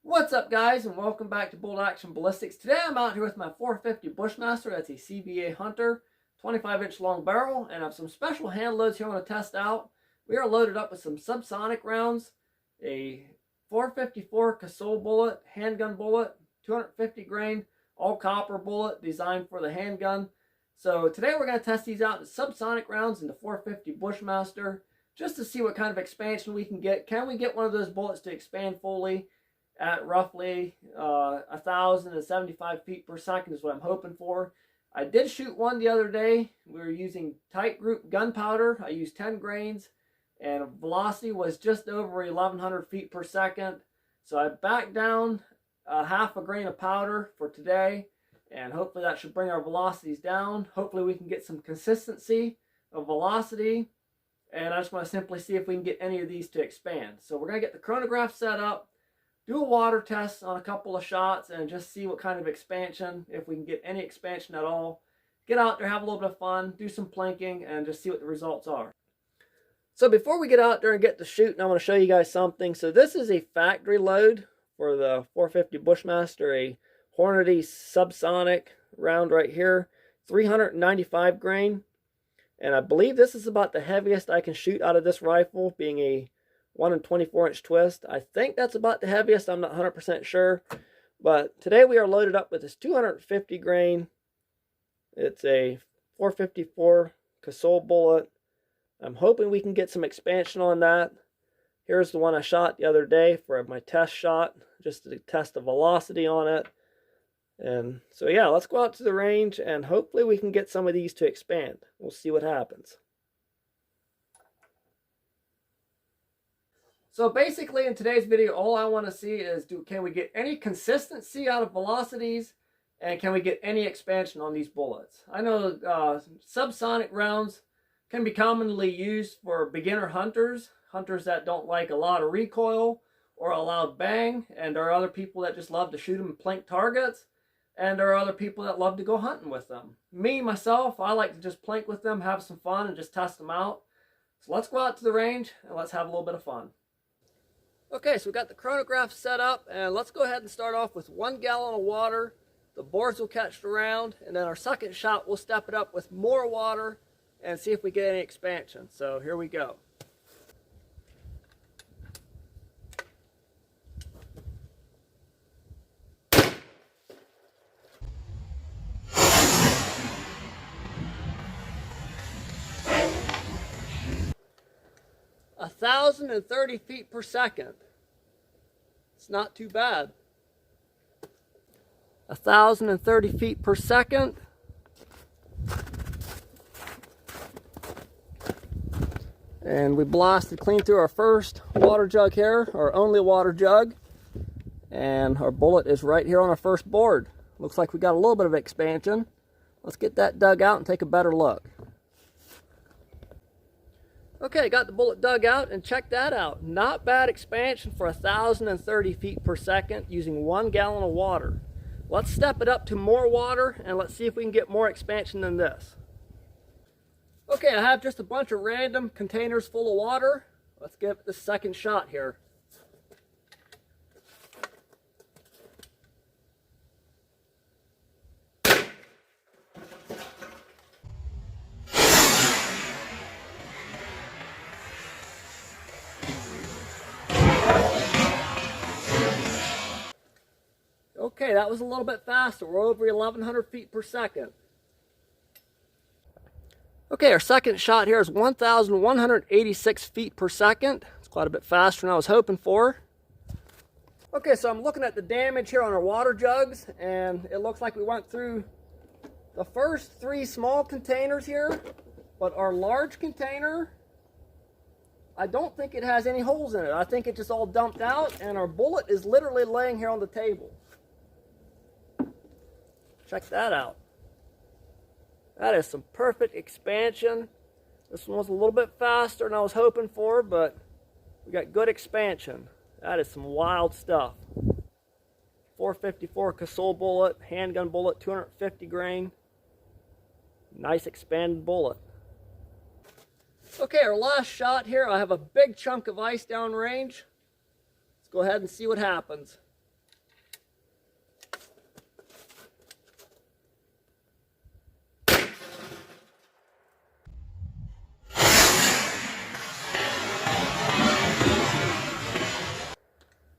What's up, guys, and welcome back to Bolt Action Ballistics. Today I'm out here with my 450 Bushmaster. That's a CBA Hunter, 25-inch long barrel, and I have some special hand loads here I want to test out. We are loaded up with some Subsonic rounds, a 454 Casull bullet, handgun bullet, 250 grain, all copper bullet designed for the handgun. So today we're going to test these out in Subsonic rounds in the 450 Bushmaster, just to see what kind of expansion we can get. Can we get one of those bullets to expand fully at roughly 1,075 feet per second is what I'm hoping for. I did shoot one the other day. We were using tight group gunpowder. I used 10 grains and velocity was just over 1,100 feet per second. So I backed down half a grain of powder for today, and hopefully that should bring our velocities down. Hopefully we can get some consistency of velocity, and I just want to simply see if we can get any of these to expand. So we're going to get the chronograph set up, do a water test on a couple of shots, and just see what kind of expansion, if we can get any expansion at all. Get out there, have a little bit of fun, do some plinking, and just see what the results are. So before we get out there and get to shooting, I want to show you guys something. So this is a factory load for the 450 Bushmaster, a Hornady Subsonic round right here, 395 grain. And I believe this is about the heaviest I can shoot out of this rifle, being a 1 24-inch twist. I think that's about the heaviest. I'm not 100% sure. But today we are loaded up with this 250 grain. It's a 454 Casull bullet. I'm hoping we can get some expansion on that. Here's the one I shot the other day for my test shot, just to test the velocity on it. And so yeah, let's go out to the range and hopefully we can get some of these to expand. We'll see what happens. So basically in today's video, all I want to see is can we get any consistency out of velocities, and can we get any expansion on these bullets. I know subsonic rounds can be commonly used for beginner hunters that don't like a lot of recoil or a loud bang, and there are other people that just love to shoot them and plink targets, and there are other people that love to go hunting with them. Me, myself, I like to just plink with them, have some fun, and just test them out. So let's go out to the range and let's have a little bit of fun. Okay, so we've got the chronograph set up, and let's go ahead and start off with 1 gallon of water. The bores will catch the round, and then our second shot we'll step it up with more water and see if we get any expansion. So here we go. A 1,030 feet per second. It's not too bad. 1,030 feet per second. And we blasted clean through our first water jug here, our only water jug. And our bullet is right here on our first board. Looks like we got a little bit of expansion. Let's get that dug out and take a better look. Okay, got the bullet dug out, and check that out. Not bad expansion for 1,030 feet per second using 1 gallon of water. Let's step it up to more water and let's see if we can get more expansion than this. Okay, I have just a bunch of random containers full of water. Let's give it the second shot here. Okay, that was a little bit faster. We're over 1,100 feet per second. Okay, our second shot here is 1,186 feet per second. It's quite a bit faster than I was hoping for. Okay, so I'm looking at the damage here on our water jugs, and it looks like we went through the first 3 small containers here, but our large container, I don't think it has any holes in it. I think it just all dumped out, and our bullet is literally laying here on the table. Check that out. That is some perfect expansion. This one was a little bit faster than I was hoping for, but we got good expansion. That is some wild stuff. 454 Casull bullet, handgun bullet, 250 grain. Nice expanded bullet. Okay, our last shot here. I have a big chunk of ice downrange. Let's go ahead and see what happens.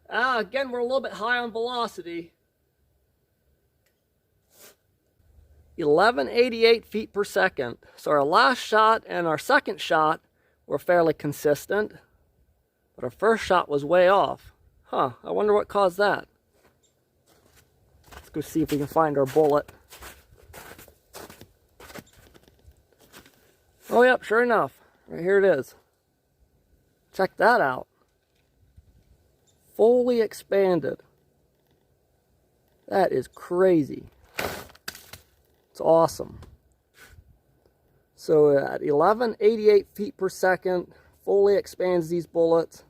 Again, we're a little bit high on velocity. 1188 feet per second. So our last shot and our second shot were fairly consistent, but our first shot was way off. Huh, I wonder what caused that. Let's go see if we can find our bullet. Oh yep, sure enough. Right here it is. Check that out. Fully expanded. That is crazy. It's awesome. So at 1188 feet per second, fully expands these bullets.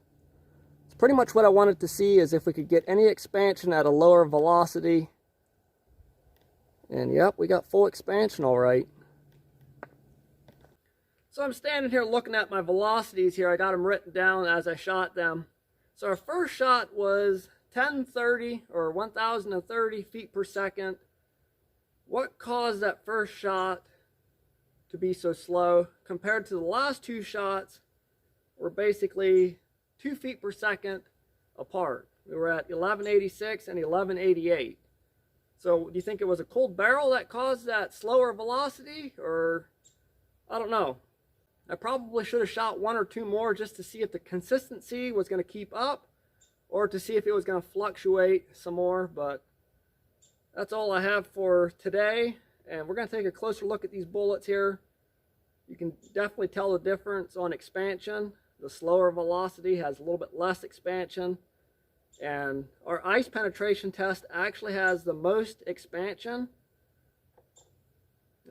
It's pretty much what I wanted to see, is if we could get any expansion at a lower velocity. And yep, we got full expansion all right. So I'm standing here looking at my velocities here. I got them written down as I shot them. So our first shot was 1030 or 1030 feet per second. What caused that first shot to be so slow compared to the last two shots? Were basically 2 feet per second apart. We were at 1186 and 1188. So do you think it was a cold barrel that caused that slower velocity, or I don't know. I probably should have shot one or two more just to see if the consistency was going to keep up, or to see if it was going to fluctuate some more. But that's all I have for today, and we're going to take a closer look at these bullets here. You can definitely tell the difference on expansion. The slower velocity has a little bit less expansion, and our ice penetration test actually has the most expansion.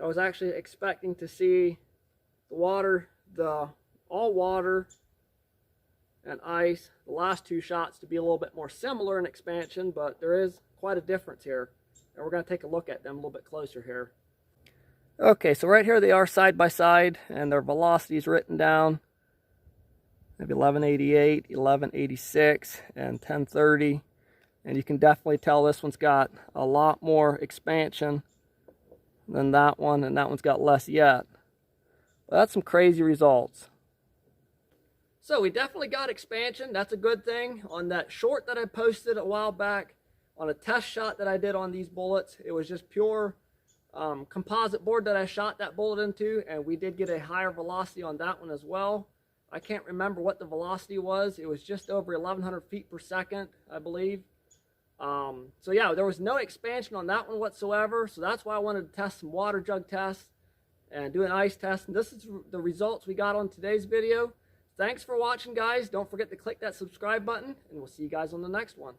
I was actually expecting to see all water and ice, the last two shots, to be a little bit more similar in expansion, but there is quite a difference here, and we're going to take a look at them a little bit closer here. Okay, so right here they are side by side, and their velocity is written down. Maybe 1188, 1186, and 1030, and you can definitely tell this one's got a lot more expansion than that one, and that one's got less yet. Well, that's some crazy results. So we definitely got expansion. That's a good thing. On that short that I posted a while back, on a test shot that I did on these bullets, it was just pure composite board that I shot that bullet into, and we did get a higher velocity on that one as well. I can't remember what the velocity was. It was just over 1100 feet per second, I believe. So yeah, there was no expansion on that one whatsoever, so that's why I wanted to test some water jug tests and do an ice test. And this is the results we got on today's video. Thanks for watching, guys. Don't forget to click that subscribe button, and we'll see you guys on the next one.